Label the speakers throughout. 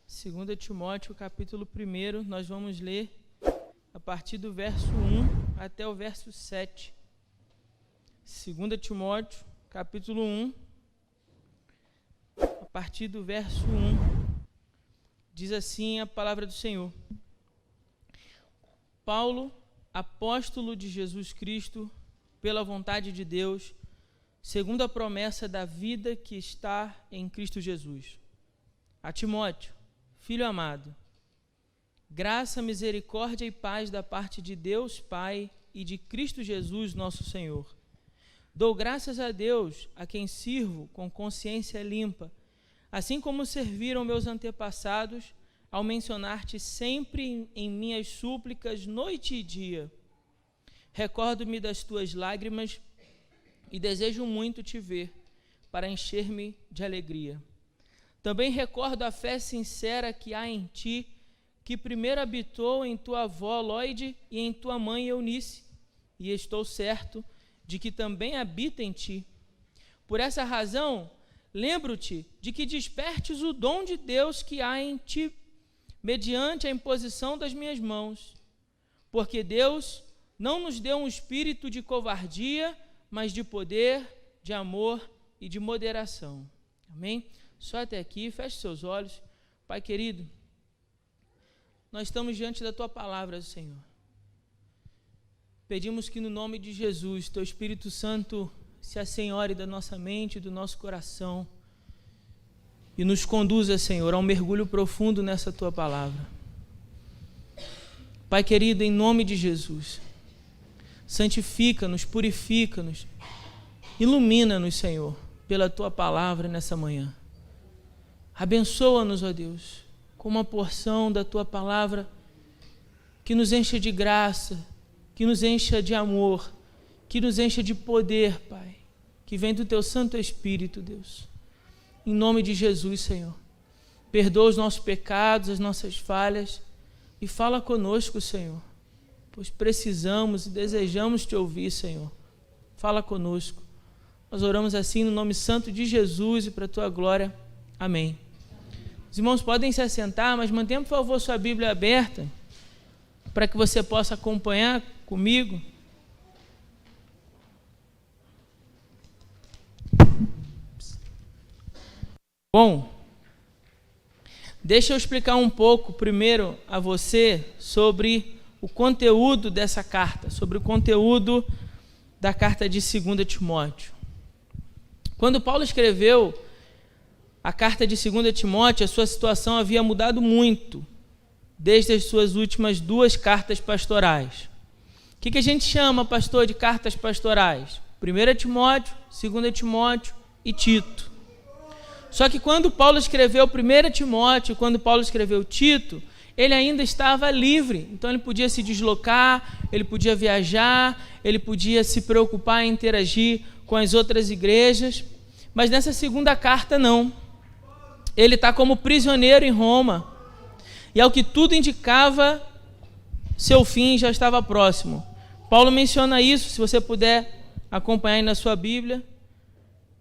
Speaker 1: 2 Timóteo, capítulo 1, nós vamos ler a partir do verso 1 até o verso 7. 2 Timóteo, capítulo 1, a partir do verso 1, diz assim a palavra do Senhor. Paulo, apóstolo de Jesus Cristo, pela vontade de Deus, segundo a promessa da vida que está em Cristo Jesus. A Timóteo, filho amado, graça, misericórdia e paz da parte de Deus Pai e de Cristo Jesus, nosso Senhor. Dou graças a Deus, a quem sirvo com consciência limpa, assim como serviram meus antepassados, ao mencionar-te sempre em minhas súplicas, noite e dia. Recordo-me das tuas lágrimas e desejo muito te ver, para encher-me de alegria. Também recordo a fé sincera que há em ti, que primeiro habitou em tua avó Lóide e em tua mãe Eunice, e estou certo de que também habita em ti. Por essa razão, lembro-te de que despertes o dom de Deus que há em ti, mediante a imposição das minhas mãos. Porque Deus não nos deu um espírito de covardia, mas de poder, de amor e de moderação. Amém? Só até aqui, feche seus olhos. Pai querido, nós estamos diante da Tua palavra, Senhor. Pedimos que no nome de Jesus, Teu Espírito Santo se assenhore da nossa mente e do nosso coração e nos conduza, Senhor, a um mergulho profundo nessa Tua palavra. Pai querido, em nome de Jesus, santifica-nos, purifica-nos, ilumina-nos, Senhor, pela Tua palavra nessa manhã. Abençoa-nos, ó Deus, com uma porção da Tua palavra que nos encha de graça, que nos encha de amor, que nos encha de poder, Pai, que vem do Teu Santo Espírito, Deus. Em nome de Jesus, Senhor, perdoa os nossos pecados, as nossas falhas e fala conosco, Senhor, pois precisamos e desejamos Te ouvir, Senhor. Fala conosco. Nós oramos assim no nome santo de Jesus e para a Tua glória. Amém. Os irmãos podem se assentar, mas mantenha, por favor, sua Bíblia aberta para que você possa acompanhar comigo. Bom, deixa eu explicar um pouco primeiro a você sobre o conteúdo dessa carta, sobre o conteúdo da carta de 2 Timóteo. Quando Paulo escreveu a carta de 2 Timóteo, a sua situação havia mudado muito desde as suas últimas 2 cartas pastorais. O que a gente chama, pastor, de cartas pastorais? 1 Timóteo, 2 Timóteo e Tito. Só que quando Paulo escreveu 1 Timóteo, quando Paulo escreveu Tito, ele ainda estava livre, então ele podia se deslocar, ele podia viajar, ele podia se preocupar em interagir com as outras igrejas, mas nessa segunda carta não. Ele está como prisioneiro em Roma, e ao que tudo indicava, seu fim já estava próximo. Paulo menciona isso, se você puder acompanhar aí na sua Bíblia,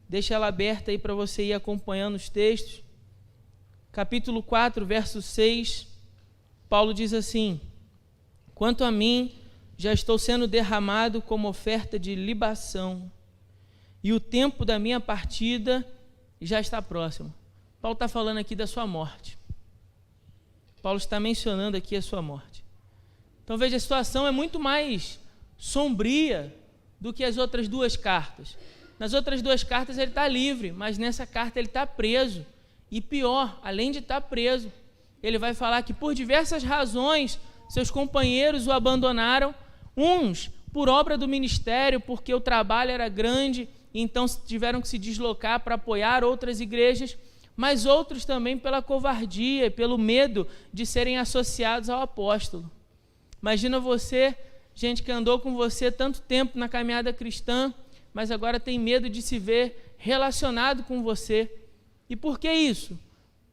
Speaker 1: deixa ela aberta aí para você ir acompanhando os textos. Capítulo 4, verso 6, Paulo diz assim: quanto a mim, já estou sendo derramado como oferta de libação, e o tempo da minha partida já está próximo. Paulo está falando aqui da sua morte. Paulo está mencionando aqui a sua morte. Então veja, a situação é muito mais sombria do que as outras 2 cartas. Nas outras 2 cartas ele está livre, mas nessa carta ele está preso. E pior, além de estar preso, ele vai falar que por diversas razões seus companheiros o abandonaram, uns por obra do ministério, porque o trabalho era grande, e então tiveram que se deslocar para apoiar outras igrejas, mas outros também pela covardia e pelo medo de serem associados ao apóstolo. Imagina você, gente que andou com você tanto tempo na caminhada cristã, mas agora tem medo de se ver relacionado com você. E por que isso?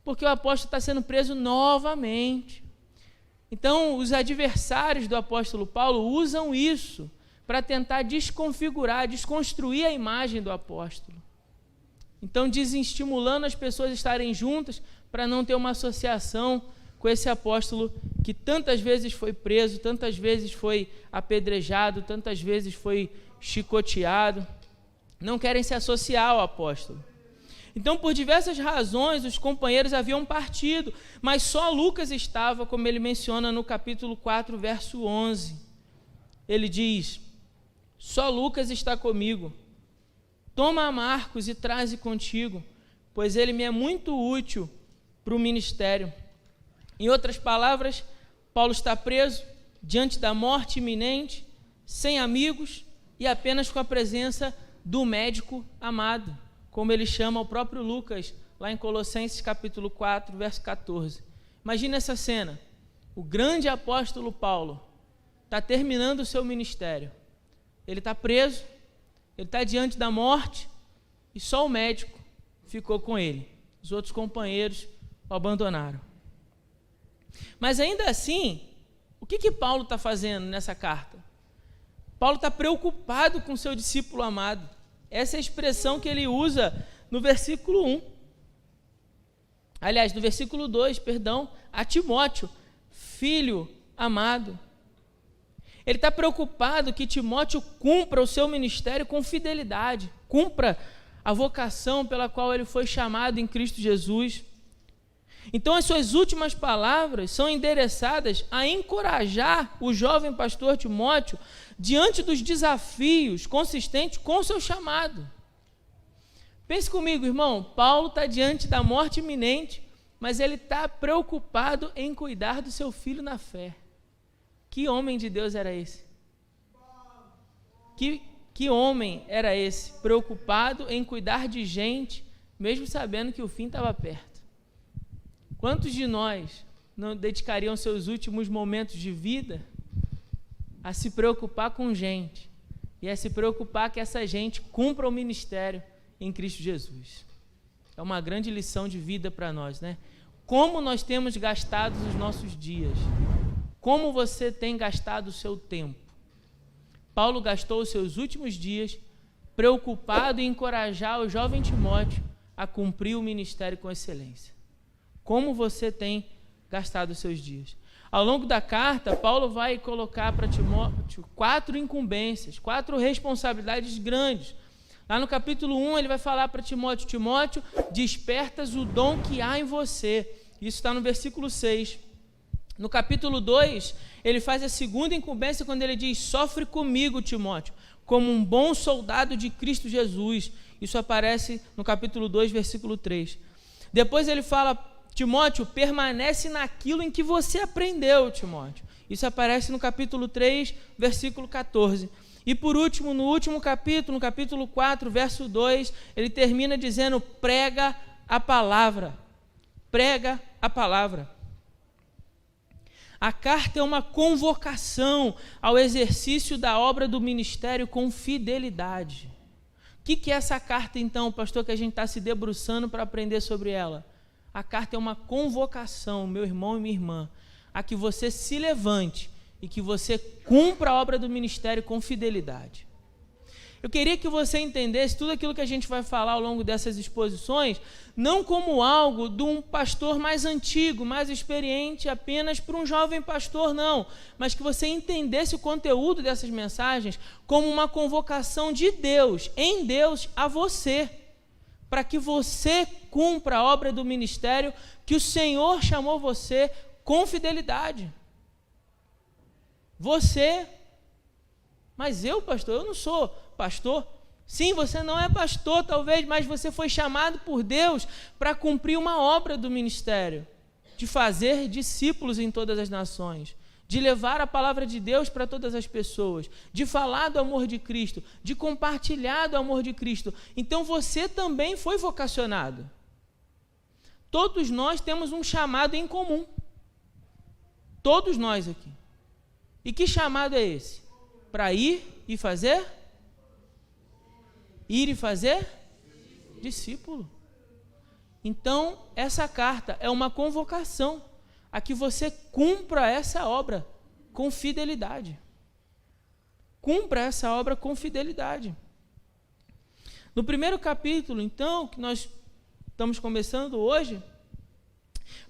Speaker 1: Porque o apóstolo está sendo preso novamente. Então, os adversários do apóstolo Paulo usam isso para tentar desconfigurar, desconstruir a imagem do apóstolo. Então, desestimulando as pessoas a estarem juntas para não ter uma associação com esse apóstolo que tantas vezes foi preso, tantas vezes foi apedrejado, tantas vezes foi chicoteado. Não querem se associar ao apóstolo. Então, por diversas razões, os companheiros haviam partido, mas só Lucas estava, como ele menciona no capítulo 4, verso 11. Ele diz: só Lucas está comigo. Toma Marcos e traze contigo, pois ele me é muito útil para o ministério. Em outras palavras, Paulo está preso, diante da morte iminente, sem amigos e apenas com a presença do médico amado, como ele chama o próprio Lucas, lá em Colossenses capítulo 4, verso 14. Imagina essa cena: o grande apóstolo Paulo está terminando o seu ministério, ele está preso, ele está diante da morte, e só o médico ficou com ele. Os outros companheiros o abandonaram. Mas ainda assim, o que Paulo está fazendo nessa carta? Paulo está preocupado com seu discípulo amado. Essa é a expressão que ele usa no versículo 1. Aliás, no versículo 2, a Timóteo, filho amado. Ele está preocupado que Timóteo cumpra o seu ministério com fidelidade, cumpra a vocação pela qual ele foi chamado em Cristo Jesus. Então, as suas últimas palavras são endereçadas a encorajar o jovem pastor Timóteo diante dos desafios consistentes com o seu chamado. Pense comigo, irmão, Paulo está diante da morte iminente, mas ele está preocupado em cuidar do seu filho na fé. Que homem de Deus era esse? Que homem era esse, preocupado em cuidar de gente, mesmo sabendo que o fim estava perto? Quantos de nós não dedicariam seus últimos momentos de vida a se preocupar com gente e a se preocupar que essa gente cumpra o ministério em Cristo Jesus? É uma grande lição de vida para nós, né? Como nós temos gastado os nossos dias? Como você tem gastado o seu tempo? Paulo gastou os seus últimos dias preocupado em encorajar o jovem Timóteo a cumprir o ministério com excelência. Como você tem gastado os seus dias? Ao longo da carta, Paulo vai colocar para Timóteo 4 incumbências, 4 responsabilidades grandes. Lá no capítulo 1, ele vai falar para Timóteo: Timóteo, despertas o dom que há em você. Isso está no versículo 6. No capítulo 2, ele faz a segunda incumbência quando ele diz: sofre comigo, Timóteo, como um bom soldado de Cristo Jesus. Isso aparece no capítulo 2, versículo 3. Depois ele fala: Timóteo, permanece naquilo em que você aprendeu, Timóteo. Isso aparece no capítulo 3, versículo 14. E por último, no último capítulo, no capítulo 4, verso 2, ele termina dizendo: prega a palavra. Prega a palavra. A carta é uma convocação ao exercício da obra do ministério com fidelidade. O que é essa carta, então, pastor, que a gente está se debruçando para aprender sobre ela? A carta é uma convocação, meu irmão e minha irmã, a que você se levante e que você cumpra a obra do ministério com fidelidade. Eu queria que você entendesse tudo aquilo que a gente vai falar ao longo dessas exposições, não como algo de um pastor mais antigo, mais experiente, apenas para um jovem pastor, não, mas que você entendesse o conteúdo dessas mensagens como uma convocação de Deus, em Deus, a você, para que você cumpra a obra do ministério que o Senhor chamou você com fidelidade. Você, mas eu, pastor, eu não sou pastor. Sim, você não é pastor talvez, mas você foi chamado por Deus para cumprir uma obra do ministério, de fazer discípulos em todas as nações, de levar a palavra de Deus para todas as pessoas, de falar do amor de Cristo, de compartilhar do amor de Cristo. Então você também foi vocacionado. Todos nós temos um chamado em comum. Todos nós aqui. E que chamado é esse? Para ir e fazer? Ir e fazer? Discípulo. Então, essa carta é uma convocação a que você cumpra essa obra com fidelidade. Cumpra essa obra com fidelidade. No primeiro capítulo, então, que nós estamos começando hoje,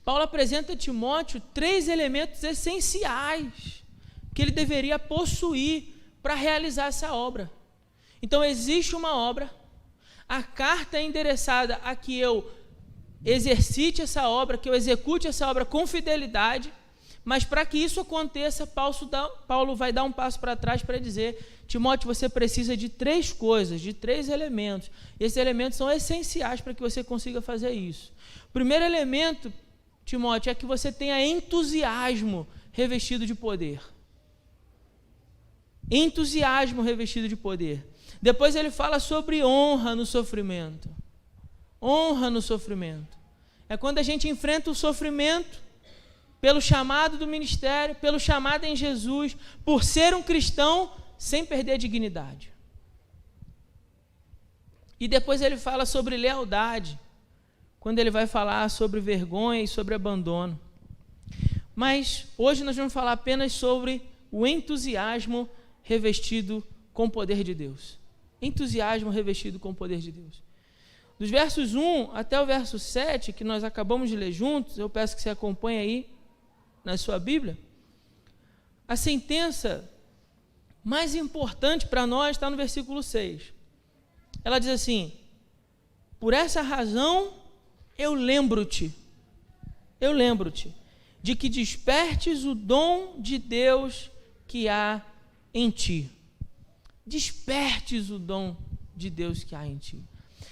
Speaker 1: Paulo apresenta a Timóteo 3 elementos essenciais que ele deveria possuir para realizar essa obra. Então, existe uma obra, a carta é endereçada a que eu exercite essa obra, que eu execute essa obra com fidelidade, mas para que isso aconteça, Paulo vai dar um passo para trás para dizer: Timóteo, você precisa de 3 coisas, de 3 elementos. Esses elementos são essenciais para que você consiga fazer isso. O primeiro elemento, Timóteo, é que você tenha entusiasmo revestido de poder. Entusiasmo revestido de poder. Depois ele fala sobre honra no sofrimento. Honra no sofrimento. É quando a gente enfrenta o sofrimento pelo chamado do ministério, pelo chamado em Jesus, por ser um cristão sem perder a dignidade. E depois ele fala sobre lealdade, quando ele vai falar sobre vergonha e sobre abandono. Mas hoje nós vamos falar apenas sobre o entusiasmo revestido com o poder de Deus. Entusiasmo revestido com o poder de Deus. Dos versos 1 até o verso 7, que nós acabamos de ler juntos, eu peço que você acompanhe aí na sua Bíblia. A sentença mais importante para nós está no versículo 6. Ela diz assim: por essa razão eu lembro-te de que despertes o dom de Deus que há em ti. Despertes o dom de Deus que há em ti.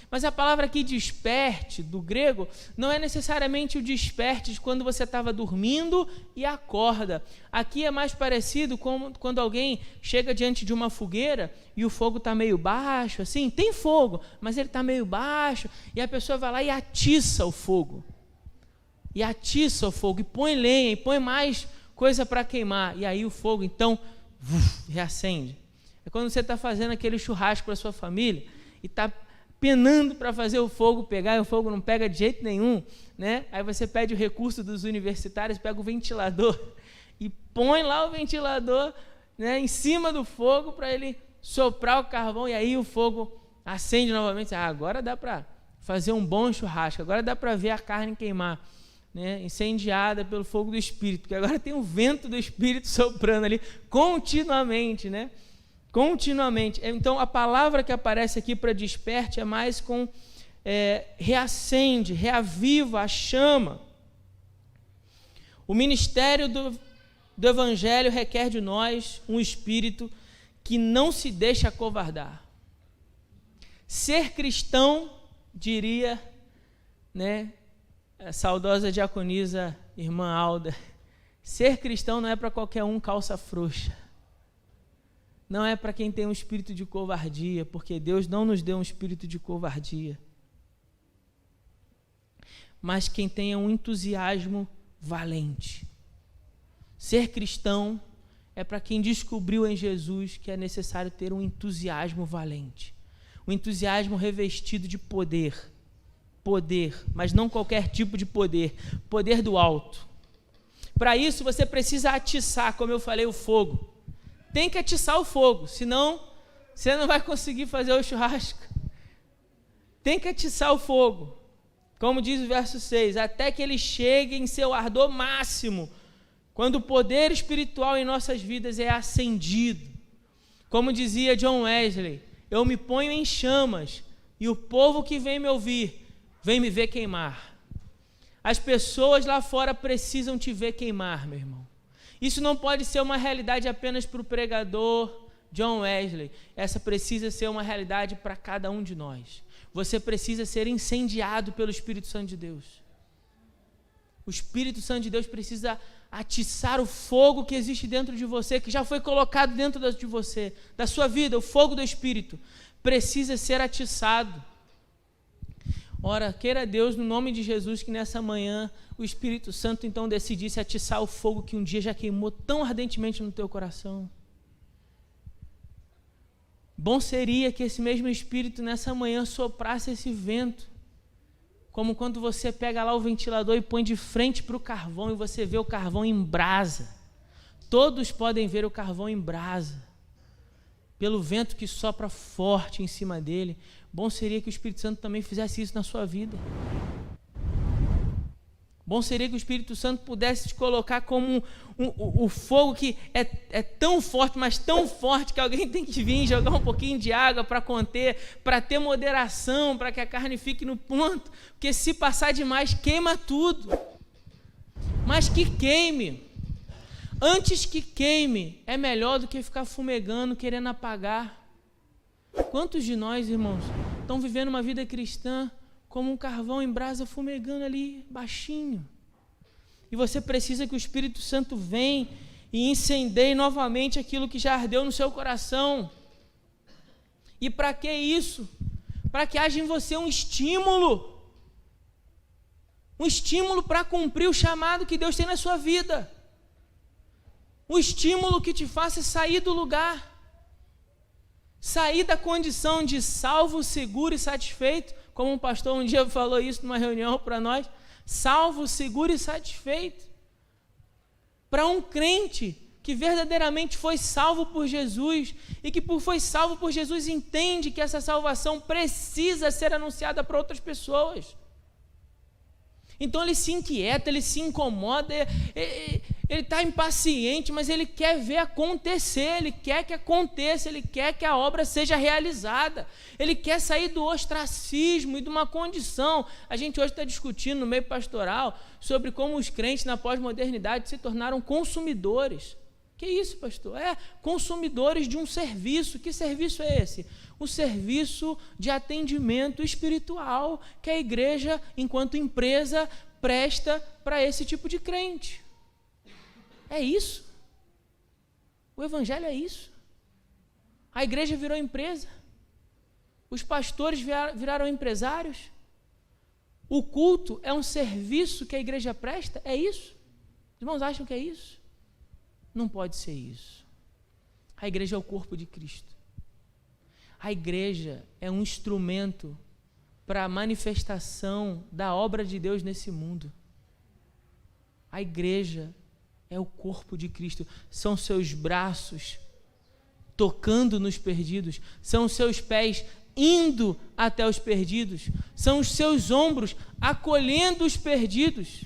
Speaker 1: Mas a palavra aqui desperte, do grego, não é necessariamente o desperte de quando você estava dormindo e acorda. Aqui é mais parecido com quando alguém chega diante de uma fogueira e o fogo está meio baixo, assim, tem fogo, mas ele está meio baixo, e a pessoa vai lá e atiça o fogo. E atiça o fogo, e põe lenha, e põe mais coisa para queimar, e aí o fogo, então, reacende. É quando você está fazendo aquele churrasco para a sua família, e está penando para fazer o fogo pegar, e o fogo não pega de jeito nenhum, né? Aí você pede o recurso dos universitários, pega o ventilador e põe lá o ventilador, né, em cima do fogo para ele soprar o carvão, e aí o fogo acende novamente. Agora dá para fazer um bom churrasco, agora dá para ver a carne queimar, né, incendiada pelo fogo do Espírito, porque agora tem o vento do Espírito soprando ali continuamente, né? Continuamente. Então, a palavra que aparece aqui para desperte é mais com reacende, reaviva a chama. O ministério do Evangelho requer de nós um espírito que não se deixa acovardar. Ser cristão, diria, né, a saudosa diaconisa irmã Alda, ser cristão não é para qualquer um calça frouxa. Não é para quem tem um espírito de covardia, porque Deus não nos deu um espírito de covardia. Mas quem tenha um entusiasmo valente. Ser cristão é para quem descobriu em Jesus que é necessário ter um entusiasmo valente. Um entusiasmo revestido de poder. Poder, mas não qualquer tipo de poder. Poder do alto. Para isso você precisa atiçar, como eu falei, o fogo. Tem que atiçar o fogo, senão você não vai conseguir fazer o churrasco. Tem que atiçar o fogo, como diz o verso 6, até que ele chegue em seu ardor máximo, quando o poder espiritual em nossas vidas é acendido. Como dizia John Wesley, eu me ponho em chamas, e o povo que vem me ouvir, vem me ver queimar. As pessoas lá fora precisam te ver queimar, meu irmão. Isso não pode ser uma realidade apenas para o pregador John Wesley. Essa precisa ser uma realidade para cada um de nós. Você precisa ser incendiado pelo Espírito Santo de Deus. O Espírito Santo de Deus precisa atiçar o fogo que existe dentro de você, que já foi colocado dentro de você, da sua vida. O fogo do Espírito precisa ser atiçado. Ora, queira Deus, no nome de Jesus, que nessa manhã o Espírito Santo então decidisse atiçar o fogo que um dia já queimou tão ardentemente no teu coração. Bom seria que esse mesmo Espírito nessa manhã soprasse esse vento, como quando você pega lá o ventilador e põe de frente para o carvão e você vê o carvão em brasa. Todos podem ver o carvão em brasa, pelo vento que sopra forte em cima dele. Bom seria que o Espírito Santo também fizesse isso na sua vida. Bom seria que o Espírito Santo pudesse te colocar como o fogo que é tão forte, mas tão forte, que alguém tem que vir jogar um pouquinho de água para conter, para ter moderação, para que a carne fique no ponto, porque se passar demais, queima tudo. Mas que queime. Antes que queime, é melhor do que ficar fumegando, querendo apagar. Quantos de nós, irmãos, estão vivendo uma vida cristã como um carvão em brasa fumegando ali, baixinho? E você precisa que o Espírito Santo venha e incendeie novamente aquilo que já ardeu no seu coração. E para que isso? Para que haja em você um estímulo para cumprir o chamado que Deus tem na sua vida. Um estímulo que te faça sair do lugar, sair da condição de salvo, seguro e satisfeito, como um pastor um dia falou isso numa reunião para nós, salvo, seguro e satisfeito. Para um crente que verdadeiramente foi salvo por Jesus e que foi salvo por Jesus entende que essa salvação precisa ser anunciada para outras pessoas. Então ele se inquieta, ele se incomoda, ele está impaciente, mas ele quer ver acontecer, ele quer que aconteça, ele quer que a obra seja realizada, ele quer sair do ostracismo e de uma condição. A gente hoje está discutindo no meio pastoral sobre como os crentes na pós-modernidade se tornaram consumidores. Que isso, pastor? Consumidores de um serviço. Que serviço é esse? O serviço de atendimento espiritual que a igreja, enquanto empresa, presta para esse tipo de crente. É isso. O evangelho é isso. A igreja virou empresa. Os pastores viraram empresários. O culto é um serviço que a igreja presta. É isso? Os irmãos acham que é isso? Não pode ser isso. A igreja é o corpo de Cristo. A igreja é um instrumento para a manifestação da obra de Deus nesse mundo. A igreja é o corpo de Cristo. São seus braços tocando nos perdidos, são os seus pés indo até os perdidos, são os seus ombros acolhendo os perdidos.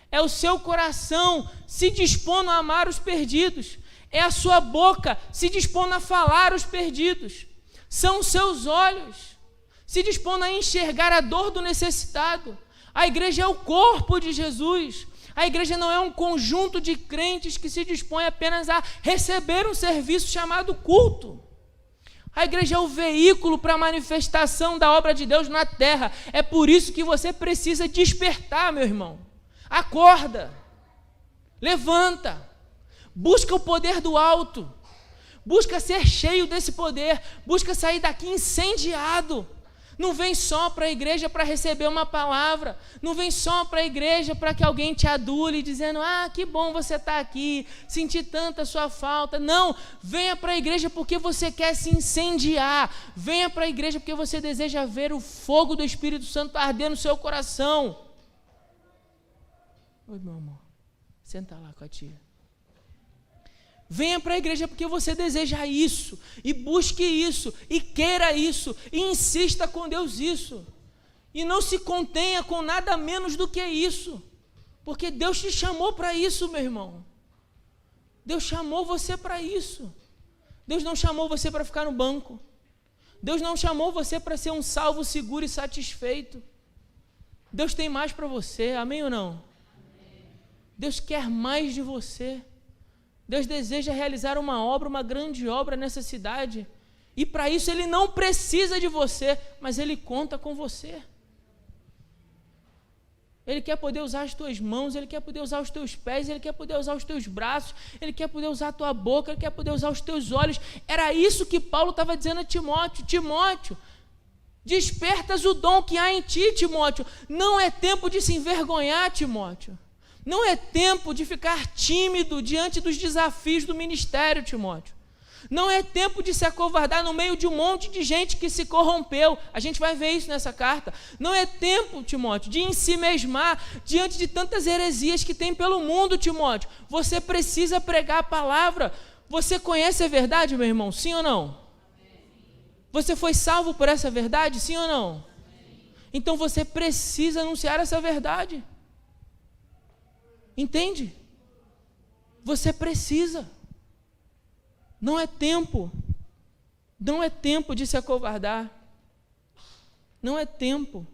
Speaker 1: É o seu coração se dispondo a amar os perdidos. É a sua boca se dispondo a falar os perdidos. São os seus olhos se dispondo a enxergar a dor do necessitado. A igreja é o corpo de Jesus. A igreja não é um conjunto de crentes que se dispõe apenas a receber um serviço chamado culto. A igreja é o veículo para a manifestação da obra de Deus na terra. É por isso que você precisa despertar, meu irmão. Acorda, levanta, busca o poder do alto, busca ser cheio desse poder, busca sair daqui incendiado. Não vem só para a igreja para receber uma palavra, não vem só para a igreja para que alguém te adule dizendo, que bom você está aqui, senti tanta sua falta. Não, venha para a igreja porque você quer se incendiar, venha para a igreja porque você deseja ver o fogo do Espírito Santo arder no seu coração. Oi, meu amor, senta lá com a tia. Venha para a igreja porque você deseja isso, e busque isso, e queira isso, e insista com Deus isso. E não se contenha com nada menos do que isso, porque Deus te chamou para isso, meu irmão. Deus chamou você para isso. Deus não chamou você para ficar no banco. Deus não chamou você para ser um salvo seguro e satisfeito. Deus tem mais para você, amém ou não? Deus quer mais de você. Deus deseja realizar uma obra, uma grande obra nessa cidade. E para isso Ele não precisa de você, mas Ele conta com você. Ele quer poder usar as tuas mãos, Ele quer poder usar os teus pés, Ele quer poder usar os teus braços, Ele quer poder usar a tua boca, Ele quer poder usar os teus olhos. Era isso que Paulo estava dizendo a Timóteo. Timóteo, despertas o dom que há em ti, Timóteo. Não é tempo de se envergonhar, Timóteo. Não é tempo de ficar tímido diante dos desafios do ministério, Timóteo. Não é tempo de se acovardar no meio de um monte de gente que se corrompeu. A gente vai ver isso nessa carta. Não é tempo, Timóteo, de ensimesmar diante de tantas heresias que tem pelo mundo, Timóteo. Você precisa pregar a palavra. Você conhece a verdade, meu irmão? Sim ou não? Você foi salvo por essa verdade, sim ou não? Então você precisa anunciar essa verdade. Entende? Você precisa. Não é tempo. Não é tempo de se acovardar. Não é tempo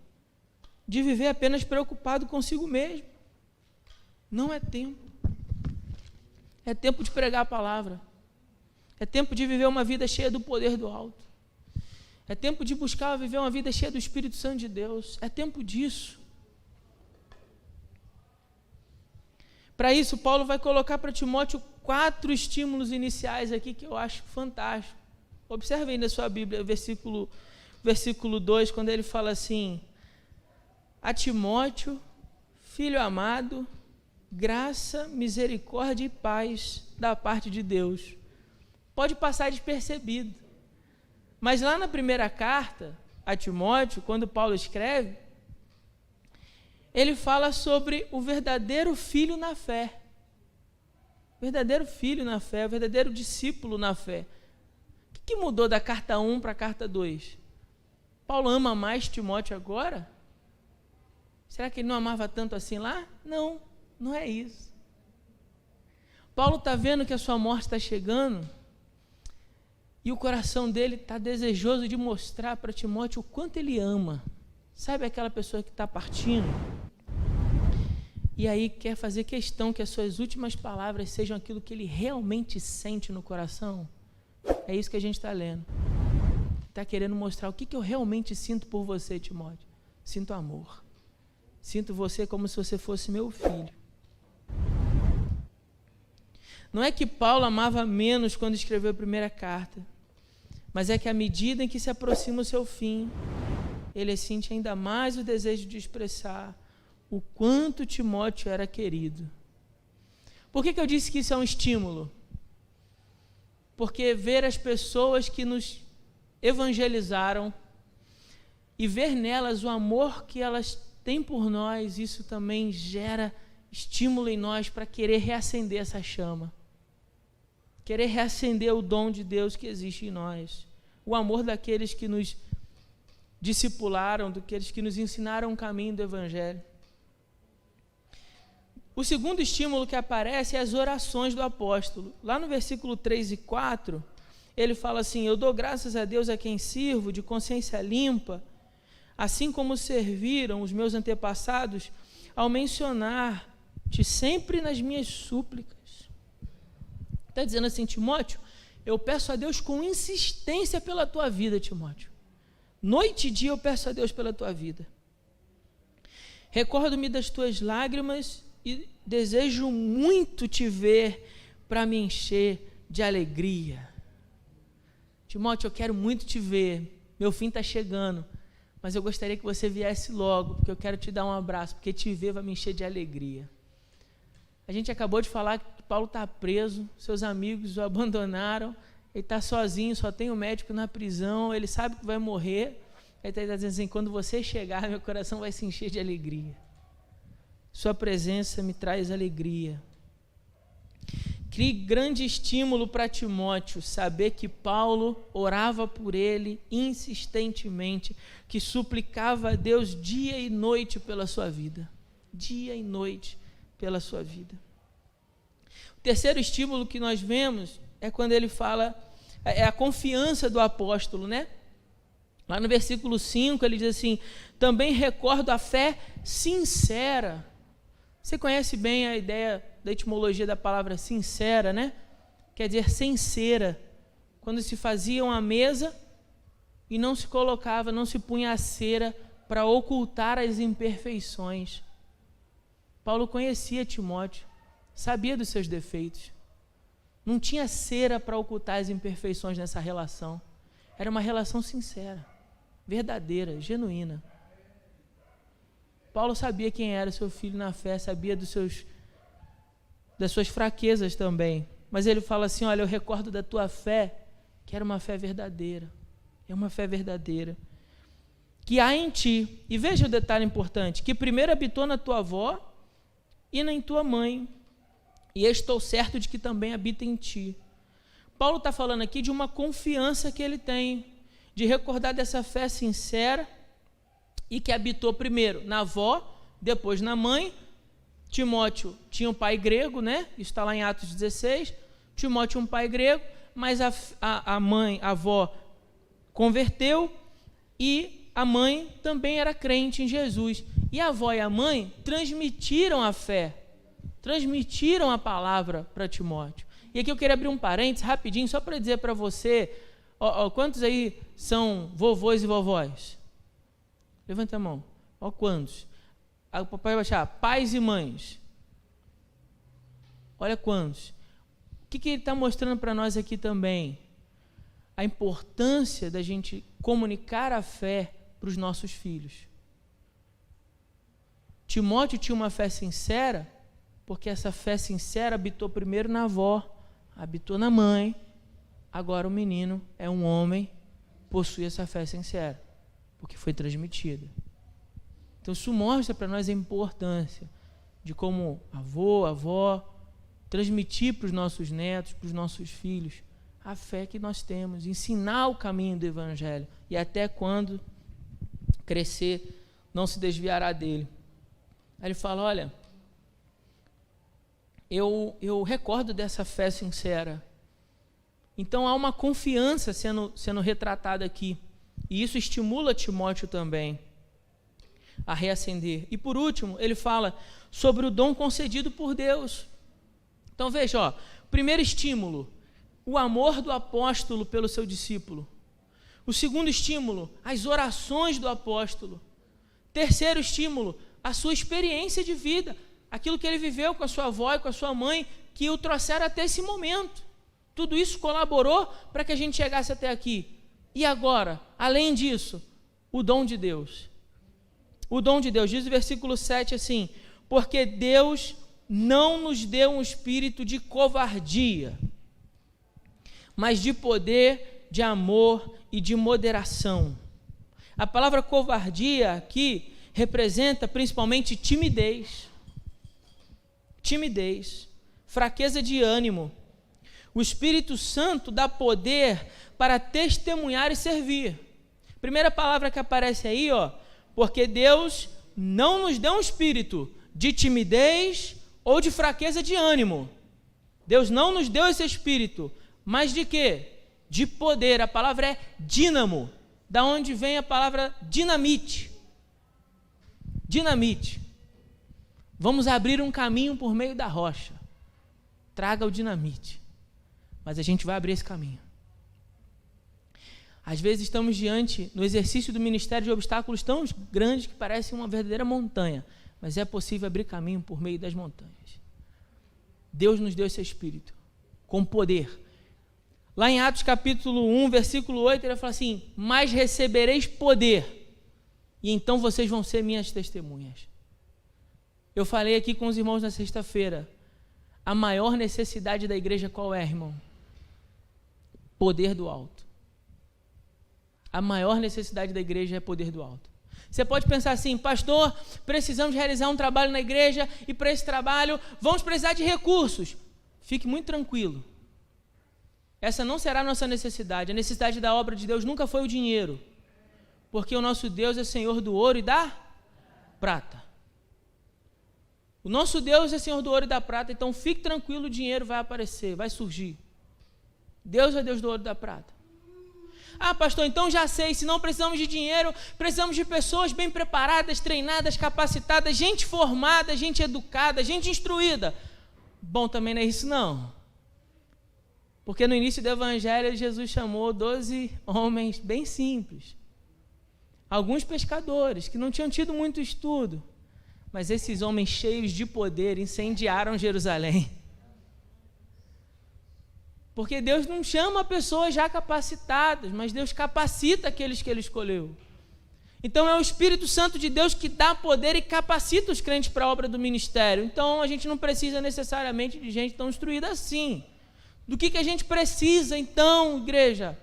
Speaker 1: de viver apenas preocupado consigo mesmo. Não é tempo. É tempo de pregar a palavra. É tempo de viver uma vida cheia do poder do alto. É tempo de buscar viver uma vida cheia do Espírito Santo de Deus. É tempo disso. Para isso, Paulo vai colocar para Timóteo 4 estímulos iniciais aqui que eu acho fantástico. Observe aí na sua Bíblia, versículo 2, quando ele fala assim: a Timóteo, filho amado, graça, misericórdia e paz da parte de Deus. Pode passar despercebido. Mas lá na primeira carta a Timóteo, quando Paulo escreve, ele fala sobre o verdadeiro filho na fé. Verdadeiro filho na fé, o verdadeiro discípulo na fé. O que mudou da carta 1 para a carta 2? Paulo ama mais Timóteo agora? Será que ele não amava tanto assim lá? Não, não é isso. Paulo está vendo que a sua morte está chegando e o coração dele está desejoso de mostrar para Timóteo o quanto ele ama. Sabe aquela pessoa que está partindo? E aí quer fazer questão que as suas últimas palavras sejam aquilo que ele realmente sente no coração? É isso que a gente está lendo. Está querendo mostrar o que eu realmente sinto por você, Timóteo. Sinto amor. Sinto você como se você fosse meu filho. Não é que Paulo amava menos quando escreveu a primeira carta, mas é que à medida em que se aproxima o seu fim, ele sente ainda mais o desejo de expressar o quanto Timóteo era querido. Por que eu disse que isso é um estímulo? Porque ver as pessoas que nos evangelizaram e ver nelas o amor que elas têm por nós, isso também gera estímulo em nós para querer reacender essa chama. Querer reacender o dom de Deus que existe em nós. O amor daqueles que nos discipularam, daqueles que nos ensinaram o caminho do Evangelho. O segundo estímulo que aparece é as orações do apóstolo. Lá no versículo 3 e 4, ele fala assim: eu dou graças a Deus a quem sirvo de consciência limpa, assim como serviram os meus antepassados, ao mencionar-te sempre nas minhas súplicas. Está dizendo assim: Timóteo, eu peço a Deus com insistência pela tua vida, Timóteo. Noite e dia eu peço a Deus pela tua vida. Recordo-me das tuas lágrimas e desejo muito te ver para me encher de alegria. Timóteo, eu quero muito te ver. Meu fim está chegando, mas eu gostaria que você viesse logo, porque eu quero te dar um abraço, porque te ver vai me encher de alegria. A gente acabou de falar que Paulo está preso, seus amigos o abandonaram, ele está sozinho, só tem o médico na prisão, ele sabe que vai morrer. Ele está dizendo assim: quando você chegar, meu coração vai se encher de alegria. Sua presença me traz alegria. Que grande estímulo para Timóteo saber que Paulo orava por ele insistentemente, que suplicava a Deus dia e noite pela sua vida. Dia e noite pela sua vida. O terceiro estímulo que nós vemos é quando ele fala, é a confiança do apóstolo, né? Lá no versículo 5 ele diz assim: também recordo a fé sincera. Você conhece bem a ideia da etimologia da palavra sincera, né? Quer dizer sem cera. Quando se fazia uma mesa e não se colocava, não se punha a cera para ocultar as imperfeições. Paulo conhecia Timóteo, sabia dos seus defeitos. Não tinha cera para ocultar as imperfeições nessa relação. Era uma relação sincera, verdadeira, genuína. Paulo sabia quem era seu filho na fé, sabia das suas fraquezas também. Mas ele fala assim: olha, eu recordo da tua fé, que era uma fé verdadeira. É uma fé verdadeira. Que há em ti, e veja o detalhe importante, que primeiro habitou na tua avó e em tua mãe, e estou certo de que também habita em ti. Paulo está falando aqui de uma confiança que ele tem, de recordar dessa fé sincera e que habitou primeiro na avó, depois na mãe. Timóteo tinha um pai grego, né? Isso está lá em Atos 16. Timóteo tinha um pai grego, mas a mãe, a avó, converteu, e a mãe também era crente em Jesus. E a avó e a mãe transmitiram a fé, transmitiram a palavra para Timóteo. E aqui eu queria abrir um parênteses rapidinho, só para dizer para você, quantos aí são vovôs e vovós? Levanta a mão. Quantos? O papai vai achar pais e mães. Olha quantos. O que ele está mostrando para nós aqui também? A importância da gente comunicar a fé para os nossos filhos. Timóteo tinha uma fé sincera, porque essa fé sincera habitou primeiro na avó, habitou na mãe. Agora o menino é um homem, possui essa fé sincera, porque foi transmitida. Então isso mostra para nós a importância de como avô, avó, transmitir para os nossos netos, para os nossos filhos, a fé que nós temos, ensinar o caminho do Evangelho, e até quando crescer, não se desviará dele. Aí ele fala, olha, eu recordo dessa fé sincera. Então há uma confiança sendo retratada aqui, e isso estimula Timóteo também a reacender. E por último, ele fala sobre o dom concedido por Deus. Então veja, primeiro estímulo, o amor do apóstolo pelo seu discípulo. O segundo estímulo, as orações do apóstolo. Terceiro estímulo, a sua experiência de vida, aquilo que ele viveu com a sua avó e com a sua mãe, que o trouxeram até esse momento. Tudo isso colaborou para que a gente chegasse até aqui. E agora, além disso, o dom de Deus. O dom de Deus, diz o versículo 7 assim, porque Deus não nos deu um espírito de covardia, mas de poder, de amor e de moderação. A palavra covardia aqui representa principalmente timidez, fraqueza de ânimo. O Espírito Santo dá poder para testemunhar e servir. Primeira palavra que aparece aí, porque Deus não nos deu um espírito de timidez ou de fraqueza de ânimo. Deus não nos deu esse espírito, mas de quê? De poder. A palavra é dínamo, da onde vem a palavra dinamite. Dinamite. Vamos abrir um caminho por meio da rocha. Traga o dinamite. Mas a gente vai abrir esse caminho. Às vezes estamos diante, no exercício do ministério, de obstáculos tão grandes que parecem uma verdadeira montanha, mas é possível abrir caminho por meio das montanhas. Deus nos deu esse Espírito, com poder. Lá em Atos capítulo 1, versículo 8, ele fala assim, mas recebereis poder, e então vocês vão ser minhas testemunhas. Eu falei aqui com os irmãos na sexta-feira, a maior necessidade da igreja qual é, irmão? Poder do alto. A maior necessidade da igreja é poder do alto. Você pode pensar assim, pastor, precisamos realizar um trabalho na igreja e para esse trabalho vamos precisar de recursos. Fique muito tranquilo. Essa não será a nossa necessidade. A necessidade da obra de Deus nunca foi o dinheiro, porque o nosso Deus é Senhor do ouro e da prata. O nosso Deus é Senhor do ouro e da prata, então fique tranquilo, o dinheiro vai aparecer, vai surgir. Deus é Deus do ouro e da prata. Ah, pastor, então já sei, se não precisamos de dinheiro, precisamos de pessoas bem preparadas, treinadas, capacitadas, gente formada, gente educada, gente instruída. Bom, também não é isso não. Porque no início do Evangelho, Jesus chamou 12 homens bem simples. Alguns pescadores, que não tinham tido muito estudo. Mas esses homens cheios de poder incendiaram Jerusalém. Porque Deus não chama pessoas já capacitadas, mas Deus capacita aqueles que Ele escolheu. Então é o Espírito Santo de Deus que dá poder e capacita os crentes para a obra do ministério. Então a gente não precisa necessariamente de gente tão instruída assim. Do que a gente precisa então, igreja?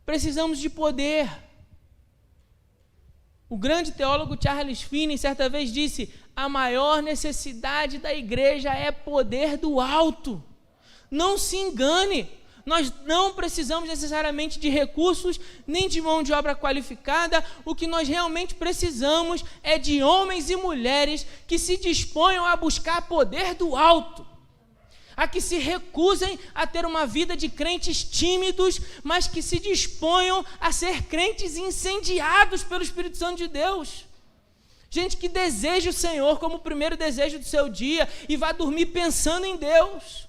Speaker 1: Precisamos de poder. O grande teólogo Charles Finney certa vez disse, a maior necessidade da igreja é poder do alto. Não se engane, Nós não precisamos necessariamente de recursos, nem de mão de obra qualificada. O que nós realmente precisamos é de homens e mulheres que se disponham a buscar poder do alto, a que se recusem a ter uma vida de crentes tímidos, mas que se disponham a ser crentes incendiados pelo Espírito Santo de Deus. Gente que deseja o Senhor como o primeiro desejo do seu dia e vai dormir pensando em Deus,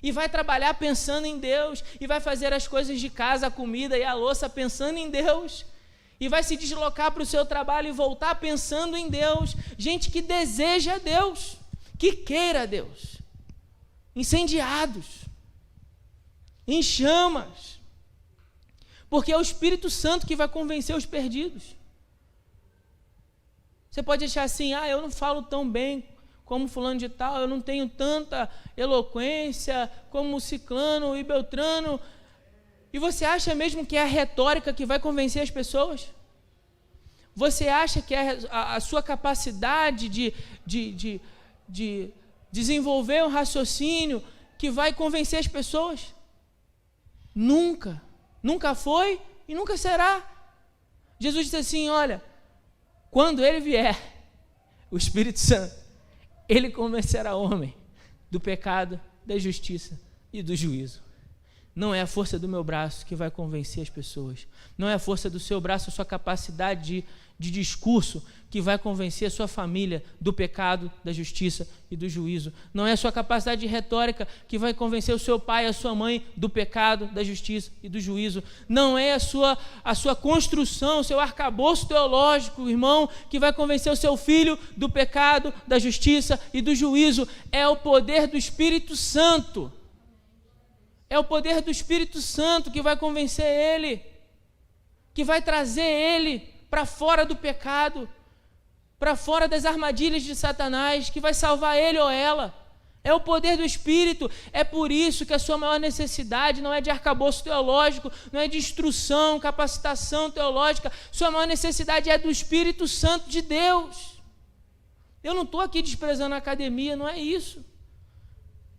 Speaker 1: e vai trabalhar pensando em Deus, e vai fazer as coisas de casa, a comida e a louça pensando em Deus, e vai se deslocar para o seu trabalho e voltar pensando em Deus. Gente que deseja Deus, que queira Deus, incendiados, em chamas, porque é o Espírito Santo que vai convencer os perdidos. Você pode achar assim, eu não falo tão bem como fulano de tal, eu não tenho tanta eloquência como Ciclano e Beltrano, e você acha mesmo que é a retórica que vai convencer as pessoas? Você acha que é a sua capacidade de desenvolver um raciocínio que vai convencer as pessoas? Nunca. Nunca foi e nunca será. Jesus disse assim, olha, quando ele vier, o Espírito Santo, ele convencerá o homem do pecado, da justiça e do juízo. Não é a força do meu braço que vai convencer as pessoas. Não é a força do seu braço, a sua capacidade de discurso que vai convencer a sua família do pecado, da justiça e do juízo. Não é a sua capacidade de retórica que vai convencer o seu pai e a sua mãe do pecado, da justiça e do juízo. Não é a sua construção, o seu arcabouço teológico, irmão, que vai convencer o seu filho do pecado, da justiça e do juízo. É o poder do Espírito Santo. É o poder do Espírito Santo que vai convencer ele, que vai trazer ele para fora do pecado, para fora das armadilhas de Satanás, que vai salvar ele ou ela. É o poder do Espírito. É por isso que a sua maior necessidade não é de arcabouço teológico, não é de instrução, capacitação teológica. Sua maior necessidade é do Espírito Santo de Deus. Eu não estou aqui desprezando a academia, não é isso.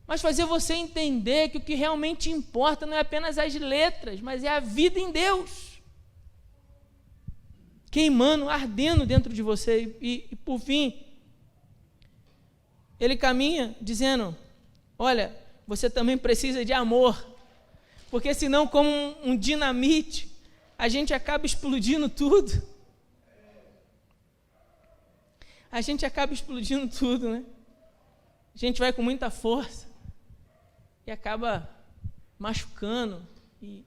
Speaker 1: Mas fazer você entender que o que realmente importa não é apenas as letras, mas é a vida em Deus, queimando, ardendo dentro de você. E por fim, ele caminha dizendo, olha, você também precisa de amor, porque senão, como um dinamite, a gente acaba explodindo tudo. A gente acaba explodindo tudo, né? A gente vai com muita força e acaba machucando e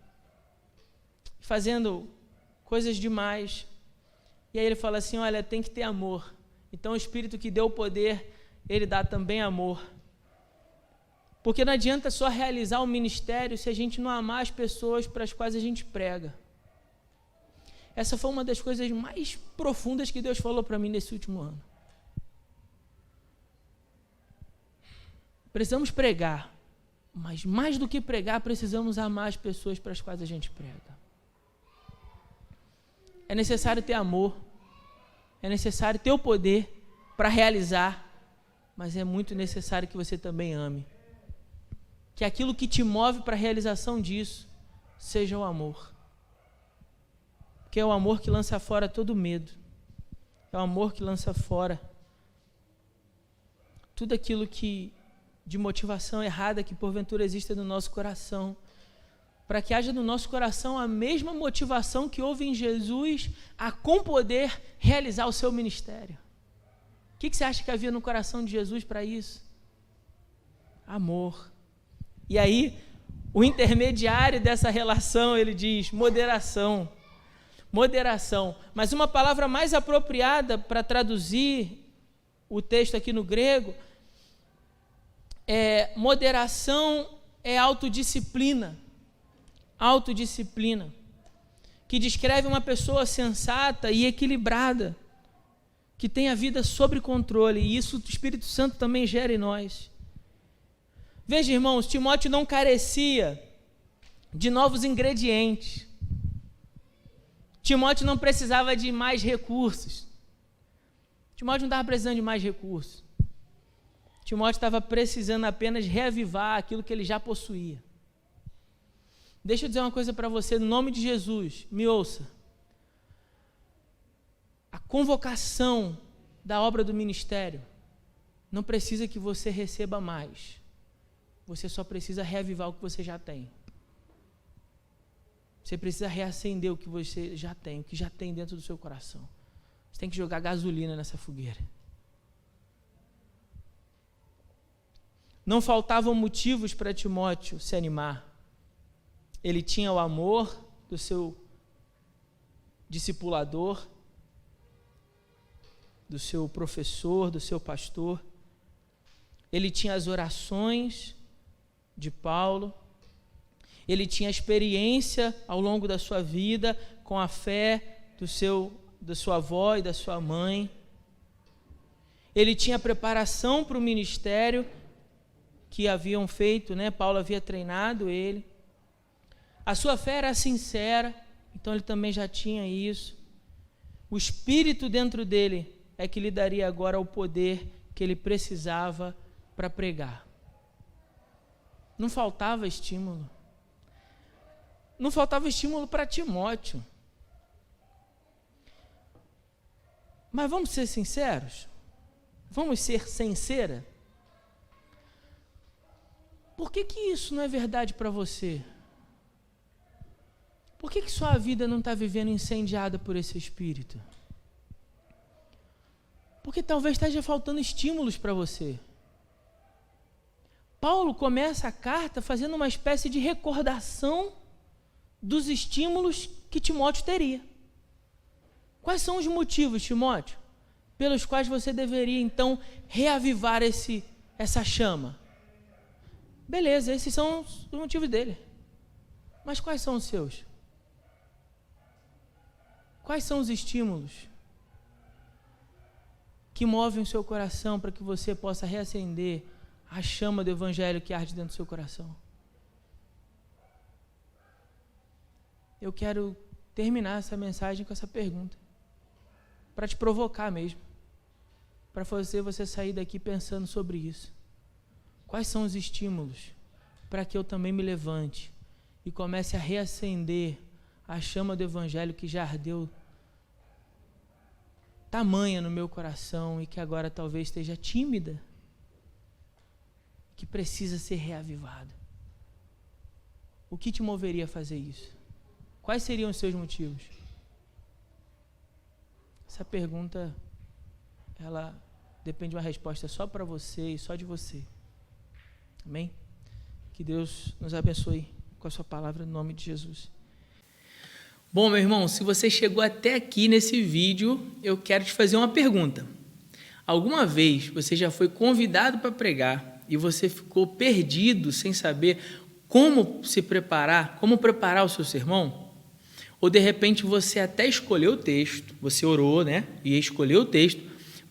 Speaker 1: fazendo coisas demais. E aí ele fala assim, olha, tem que ter amor. Então o Espírito que deu o poder, ele dá também amor. Porque não adianta só realizar o ministério se a gente não amar as pessoas para as quais a gente prega. Essa foi uma das coisas mais profundas que Deus falou para mim nesse último ano. Precisamos pregar, mas mais do que pregar, precisamos amar as pessoas para as quais a gente prega. É necessário ter amor, é necessário ter o poder para realizar, mas é muito necessário que você também ame. Que aquilo que te move para a realização disso seja o amor. Porque é o amor que lança fora todo medo. É o amor que lança fora tudo aquilo que de motivação errada que porventura existe no nosso coração, para que haja no nosso coração a mesma motivação que houve em Jesus a com poder realizar o seu ministério. O que você acha que havia no coração de Jesus para isso? Amor. E aí, o intermediário dessa relação, ele diz moderação. Moderação. Mas uma palavra mais apropriada para traduzir o texto aqui no grego moderação é autodisciplina. Autodisciplina, que descreve uma pessoa sensata e equilibrada, que tem a vida sob controle, e isso o Espírito Santo também gera em nós. Veja, irmãos, Timóteo não carecia de novos ingredientes. Timóteo não precisava de mais recursos. Timóteo não estava precisando de mais recursos. Timóteo estava precisando apenas reavivar aquilo que ele já possuía. Deixa eu dizer uma coisa para você, no nome de Jesus, me ouça. A convocação da obra do ministério não precisa que você receba mais. Você só precisa reavivar o que você já tem. Você precisa reacender o que você já tem, o que já tem dentro do seu coração. Você tem que jogar gasolina nessa fogueira. Não faltavam motivos para Timóteo se animar. Ele tinha o amor do seu discipulador, do seu professor, do seu pastor. Ele tinha as orações de Paulo. Ele tinha a experiência ao longo da sua vida com a fé da sua avó e da sua mãe. Ele tinha a preparação para o ministério que haviam feito, né? Paulo havia treinado ele. A sua fé era sincera, então ele também já tinha isso. O Espírito dentro dele é que lhe daria agora o poder que ele precisava para pregar. Não faltava estímulo. Não faltava estímulo para Timóteo. Mas vamos ser sinceros? Vamos ser sincera? Por que isso não é verdade para você? Por que sua vida não está vivendo incendiada por esse Espírito? Porque talvez esteja faltando estímulos para você. Paulo começa a carta fazendo uma espécie de recordação dos estímulos que Timóteo teria. Quais são os motivos, Timóteo, pelos quais você deveria, então, reavivar essa chama? Beleza, esses são os motivos dele. Mas quais são os seus? Quais são os estímulos que movem o seu coração para que você possa reacender a chama do Evangelho que arde dentro do seu coração? Eu quero terminar essa mensagem com essa pergunta, para te provocar mesmo, para fazer você sair daqui pensando sobre isso. Quais são os estímulos para que eu também me levante e comece a reacender a chama do Evangelho que já ardeu tamanha no meu coração e que agora talvez esteja tímida, que precisa ser reavivada? O que te moveria a fazer isso? Quais seriam os seus motivos? Essa pergunta, ela depende de uma resposta só para você e só de você. Amém? Que Deus nos abençoe com a sua palavra, no nome de Jesus. Bom, meu irmão, se você chegou até aqui nesse vídeo, eu quero te fazer uma pergunta. Alguma vez você já foi convidado para pregar e você ficou perdido sem saber como se preparar, como preparar o seu sermão? Ou de repente você até escolheu o texto, você orou, né? E escolheu o texto,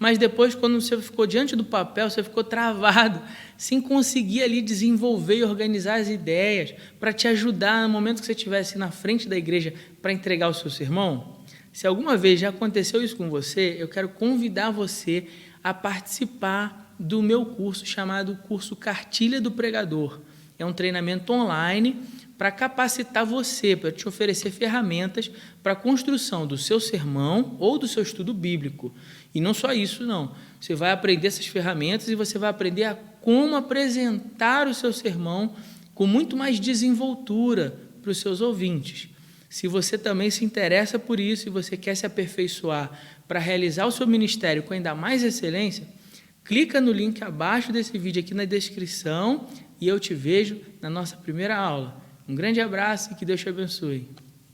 Speaker 1: mas depois, quando você ficou diante do papel, você ficou travado, sem conseguir ali desenvolver e organizar as ideias para te ajudar no momento que você estivesse na frente da igreja para entregar o seu sermão. Se alguma vez já aconteceu isso com você, eu quero convidar você a participar do meu curso chamado Curso Cartilha do Pregador. É um treinamento online para capacitar você, para te oferecer ferramentas para a construção do seu sermão ou do seu estudo bíblico. E não só isso, não. Você vai aprender essas ferramentas e você vai aprender a como apresentar o seu sermão com muito mais desenvoltura para os seus ouvintes. Se você também se interessa por isso e você quer se aperfeiçoar para realizar o seu ministério com ainda mais excelência, clica no link abaixo desse vídeo aqui na descrição e eu te vejo na nossa primeira aula. Um grande abraço e que Deus te abençoe.